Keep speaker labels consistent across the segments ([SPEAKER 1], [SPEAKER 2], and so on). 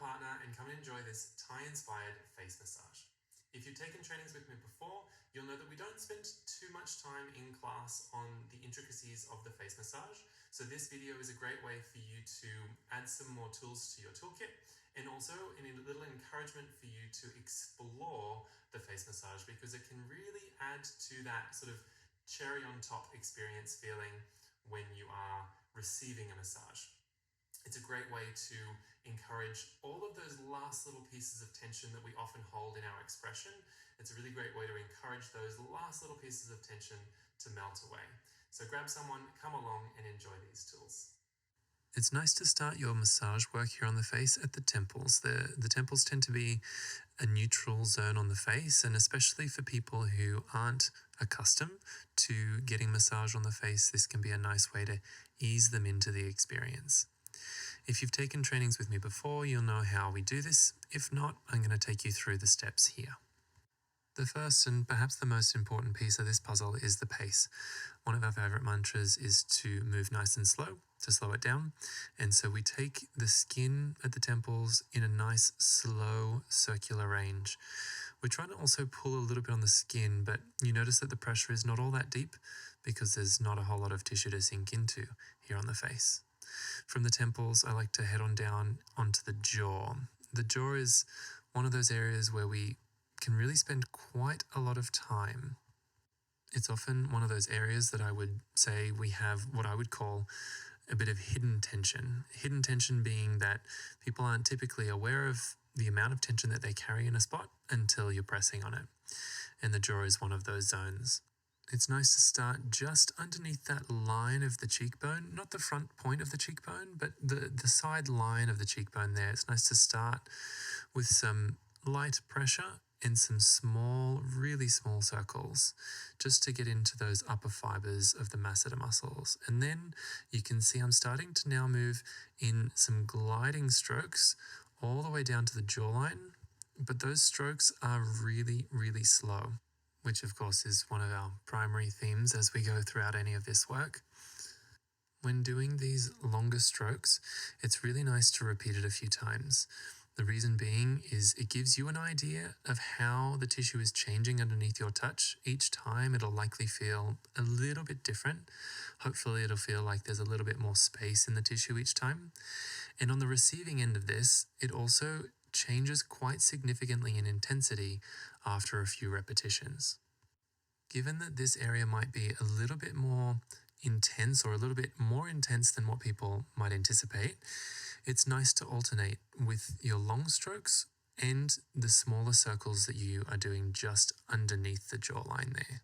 [SPEAKER 1] partner and come and enjoy this Thai-inspired face massage. If you've taken trainings with me before, you'll know that we don't spend too much time in class on the intricacies of the face massage. So this video is a great way for you to add some more tools to your toolkit, and also a little encouragement for you to explore the face massage, because it can really add to that sort of cherry on top experience feeling when you are receiving a massage. It's a great way to encourage all of those last little pieces of tension that we often hold in our expression. It's a really great way to encourage those last little pieces of tension to melt away. So grab someone, come along and enjoy these tools. It's nice to start your massage work here on the face at the temples. The temples tend to be a neutral zone on the face, and especially for people who aren't accustomed to getting massage on the face, this can be a nice way to ease them into the experience. If you've taken trainings with me before, you'll know how we do this. If not, I'm going to take you through the steps here. The first and perhaps the most important piece of this puzzle is the pace. One of our favorite mantras is to move nice and slow, to slow it down. And so we take the skin at the temples in a nice, slow, circular range. We're trying to also pull a little bit on the skin, but you notice that the pressure is not all that deep because there's not a whole lot of tissue to sink into here on the face. From the temples, I like to head on down onto the jaw. The jaw is one of those areas where we can really spend quite a lot of time. It's often one of those areas that I would say we have what I would call a bit of hidden tension. Hidden tension being that people aren't typically aware of the amount of tension that they carry in a spot until you're pressing on it. And the jaw is one of those zones. It's nice to start just underneath that line of the cheekbone, not the front point of the cheekbone, but the side line of the cheekbone there. It's nice to start with some light pressure and some small, really small circles, just to get into those upper fibers of the masseter muscles. And then you can see I'm starting to now move in some gliding strokes all the way down to the jawline, but those strokes are really, really slow, which of course is one of our primary themes as we go throughout any of this work. When doing these longer strokes, it's really nice to repeat it a few times. The reason being is it gives you an idea of how the tissue is changing underneath your touch. Each time it'll likely feel a little bit different. Hopefully it'll feel like there's a little bit more space in the tissue each time. And on the receiving end of this, it also changes quite significantly in intensity after a few repetitions. Given that this area might be a little bit more intense, or a little bit more intense than what people might anticipate, it's nice to alternate with your long strokes and the smaller circles that you are doing just underneath the jawline there.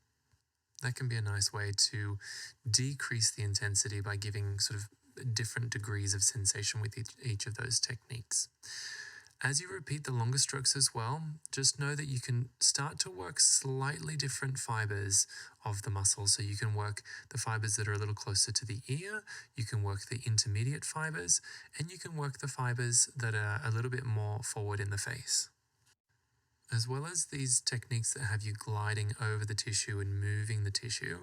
[SPEAKER 1] That can be a nice way to decrease the intensity by giving sort of different degrees of sensation with each of those techniques. As you repeat the longer strokes as well, just know that you can start to work slightly different fibers of the muscle. So you can work the fibers that are a little closer to the ear, you can work the intermediate fibers, and you can work the fibers that are a little bit more forward in the face. As well as these techniques that have you gliding over the tissue and moving the tissue,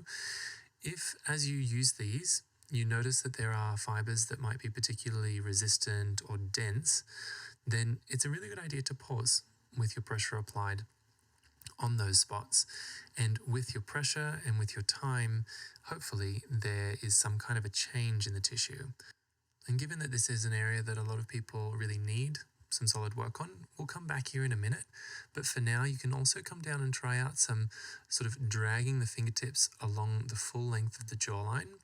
[SPEAKER 1] if as you use these, you notice that there are fibers that might be particularly resistant or dense, then it's a really good idea to pause with your pressure applied on those spots. And with your pressure and with your time, hopefully there is some kind of a change in the tissue. And given that this is an area that a lot of people really need some solid work on, we'll come back here in a minute. But for now, you can also come down and try out some sort of dragging the fingertips along the full length of the jawline.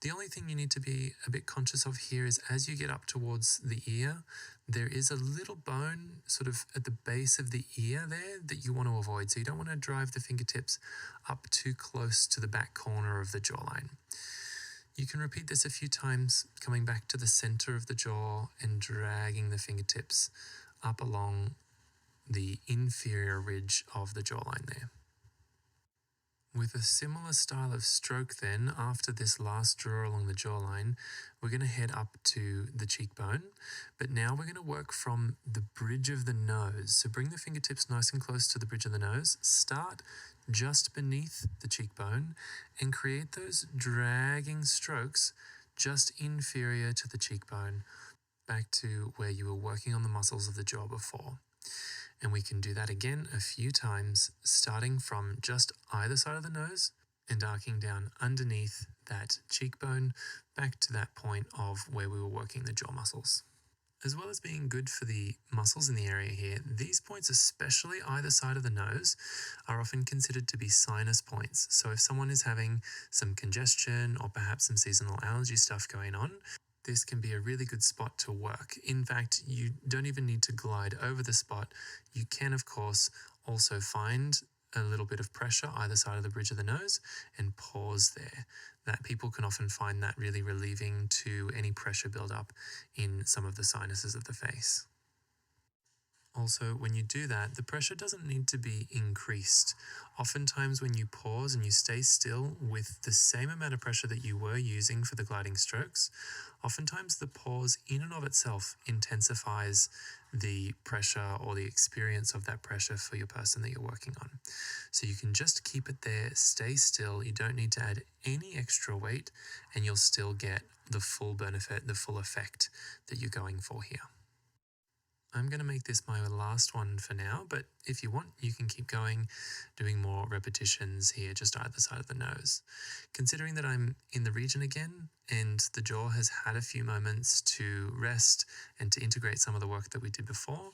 [SPEAKER 1] The only thing you need to be a bit conscious of here is as you get up towards the ear, there is a little bone sort of at the base of the ear there that you want to avoid. So you don't want to drive the fingertips up too close to the back corner of the jawline. You can repeat this a few times, coming back to the center of the jaw and dragging the fingertips up along the inferior ridge of the jawline there. With a similar style of stroke then, after this last draw along the jawline, we're going to head up to the cheekbone, but now we're going to work from the bridge of the nose. So bring the fingertips nice and close to the bridge of the nose, start just beneath the cheekbone, and create those dragging strokes just inferior to the cheekbone, back to where you were working on the muscles of the jaw before. And we can do that again a few times, starting from just either side of the nose and arcing down underneath that cheekbone back to that point of where we were working the jaw muscles. As well as being good for the muscles in the area here, these points, especially either side of the nose, are often considered to be sinus points. So if someone is having some congestion or perhaps some seasonal allergy stuff going on, this can be a really good spot to work. In fact, you don't even need to glide over the spot. You can, of course, also find a little bit of pressure either side of the bridge of the nose and pause there. That people can often find that really relieving to any pressure buildup in some of the sinuses of the face. Also, when you do that, the pressure doesn't need to be increased. Oftentimes when you pause and you stay still with the same amount of pressure that you were using for the gliding strokes, oftentimes the pause in and of itself intensifies the pressure or the experience of that pressure for your person that you're working on. So you can just keep it there, stay still, you don't need to add any extra weight, and you'll still get the full benefit, the full effect that you're going for here. I'm going to make this my last one for now, but if you want, you can keep going, doing more repetitions here, just either side of the nose. Considering that I'm in the region again, and the jaw has had a few moments to rest and to integrate some of the work that we did before,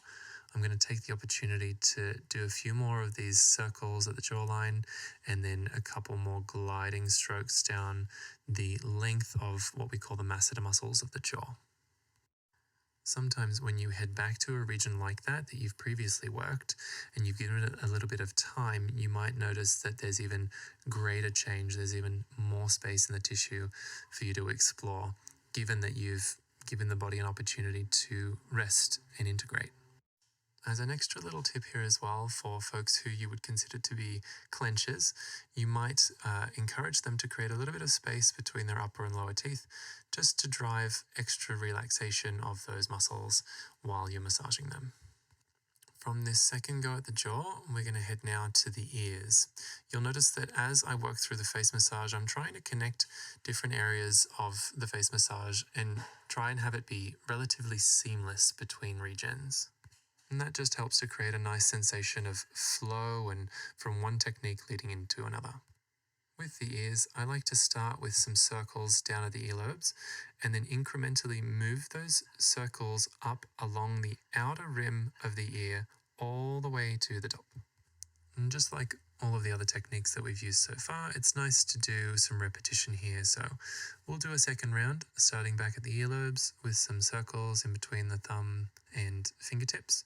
[SPEAKER 1] I'm going to take the opportunity to do a few more of these circles at the jawline, and then a couple more gliding strokes down the length of what we call the masseter muscles of the jaw. Sometimes when you head back to a region like that you've previously worked and you've given it a little bit of time, you might notice that there's even greater change, there's even more space in the tissue for you to explore, given that you've given the body an opportunity to rest and integrate. As an extra little tip here as well for folks who you would consider to be clenchers, you might encourage them to create a little bit of space between their upper and lower teeth just to drive extra relaxation of those muscles while you're massaging them. From this second go at the jaw, we're going to head now to the ears. You'll notice that as I work through the face massage, I'm trying to connect different areas of the face massage and try and have it be relatively seamless between regions. And that just helps to create a nice sensation of flow and from one technique leading into another. With the ears, I like to start with some circles down at the earlobes and then incrementally move those circles up along the outer rim of the ear all the way to the top. And just like all of the other techniques that we've used so far, it's nice to do some repetition here. So we'll do a second round, starting back at the earlobes with some circles in between the thumb and fingertips.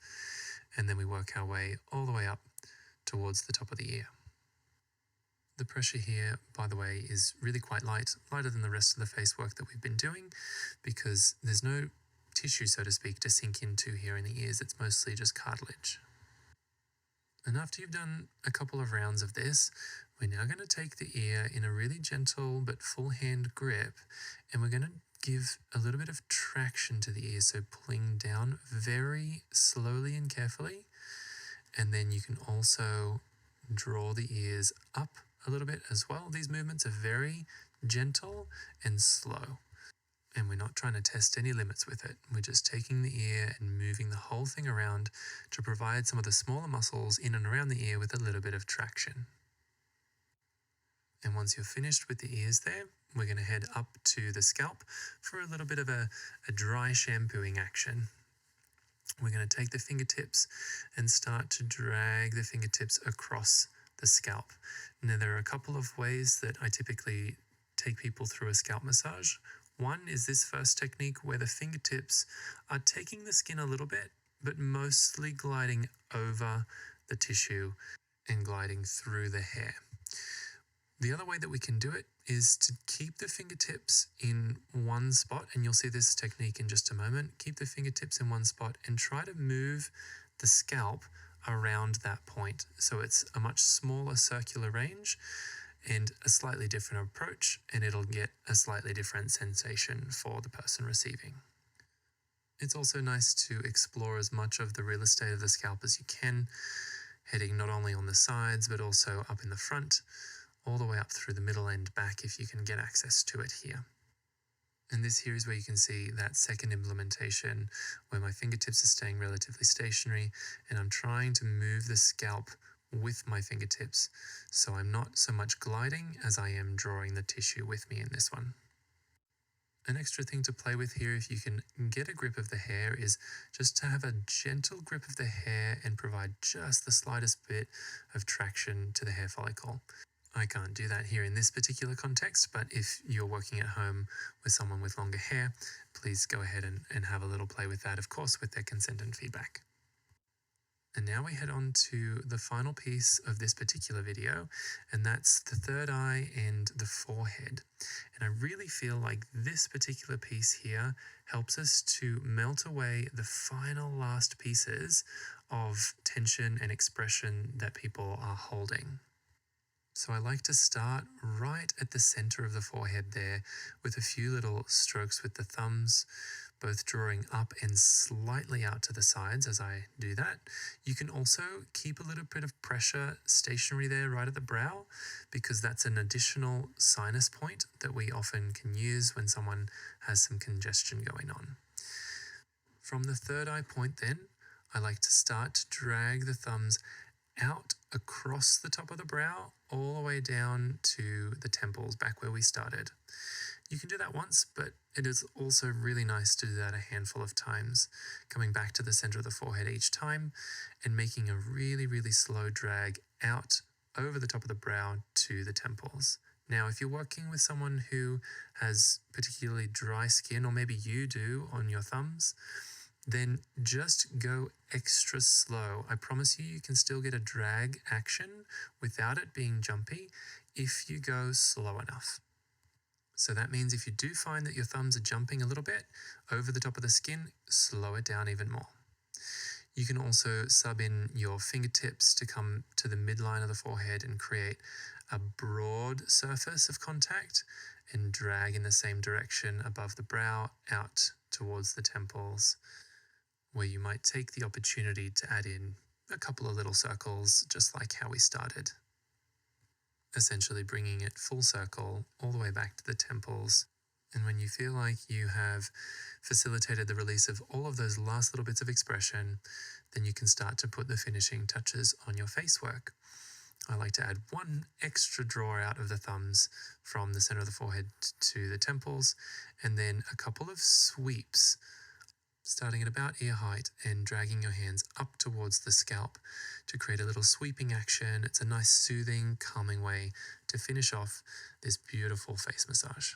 [SPEAKER 1] And then we work our way all the way up towards the top of the ear. The pressure here, by the way, is really quite light, lighter than the rest of the face work that we've been doing, because there's no tissue, so to speak, to sink into here in the ears. It's mostly just cartilage. And after you've done a couple of rounds of this, we're now going to take the ear in a really gentle but full hand grip, and we're going to give a little bit of traction to the ear, so pulling down very slowly and carefully. And then you can also draw the ears up a little bit as well. These movements are very gentle and slow, and we're not trying to test any limits with it. We're just taking the ear and moving the whole thing around to provide some of the smaller muscles in and around the ear with a little bit of traction. And once you're finished with the ears there, we're going to head up to the scalp for a little bit of a dry shampooing action. We're going to take the fingertips and start to drag the fingertips across the scalp. Now, there are a couple of ways that I typically take people through a scalp massage. One is this first technique where the fingertips are taking the skin a little bit, but mostly gliding over the tissue and gliding through the hair. The other way that we can do it is to keep the fingertips in one spot, and you'll see this technique in just a moment. Keep the fingertips in one spot and try to move the scalp around that point. So it's a much smaller circular range and a slightly different approach, and it'll get a slightly different sensation for the person receiving. It's also nice to explore as much of the real estate of the scalp as you can, heading not only on the sides but also up in the front, all the way up through the middle and back if you can get access to it here. And this here is where you can see that second implementation where my fingertips are staying relatively stationary and I'm trying to move the scalp with my fingertips. So I'm not so much gliding as I am drawing the tissue with me in this one. An extra thing to play with here, if you can get a grip of the hair, is just to have a gentle grip of the hair and provide just the slightest bit of traction to the hair follicle. I can't do that here in this particular context, but if you're working at home with someone with longer hair, please go ahead and have a little play with that, of course, with their consent and feedback. And now we head on to the final piece of this particular video, and that's the third eye and the forehead. And I really feel like this particular piece here helps us to melt away the final last pieces of tension and expression that people are holding. So I like to start right at the center of the forehead there with a few little strokes with the thumbs, both drawing up and slightly out to the sides as I do that. You can also keep a little bit of pressure stationary there right at the brow, because that's an additional sinus point that we often can use when someone has some congestion going on. From the third eye point then, I like to start to drag the thumbs out across the top of the brow, all the way down to the temples, back where we started. You can do that once, but it is also really nice to do that a handful of times, coming back to the center of the forehead each time and making a really, really slow drag out over the top of the brow to the temples. Now, if you're working with someone who has particularly dry skin, or maybe you do on your thumbs, then just go extra slow. I promise you, you can still get a drag action without it being jumpy if you go slow enough. So that means if you do find that your thumbs are jumping a little bit over the top of the skin, slow it down even more. You can also sub in your fingertips to come to the midline of the forehead and create a broad surface of contact and drag in the same direction above the brow out towards the temples, where you might take the opportunity to add in a couple of little circles, just like how we started. Essentially bringing it full circle all the way back to the temples. And when you feel like you have facilitated the release of all of those last little bits of expression, then you can start to put the finishing touches on your face work. I like to add one extra draw out of the thumbs from the center of the forehead to the temples, and then a couple of sweeps starting at about ear height and dragging your hands up towards the scalp to create a little sweeping action. It's a nice, soothing, calming way to finish off this beautiful face massage.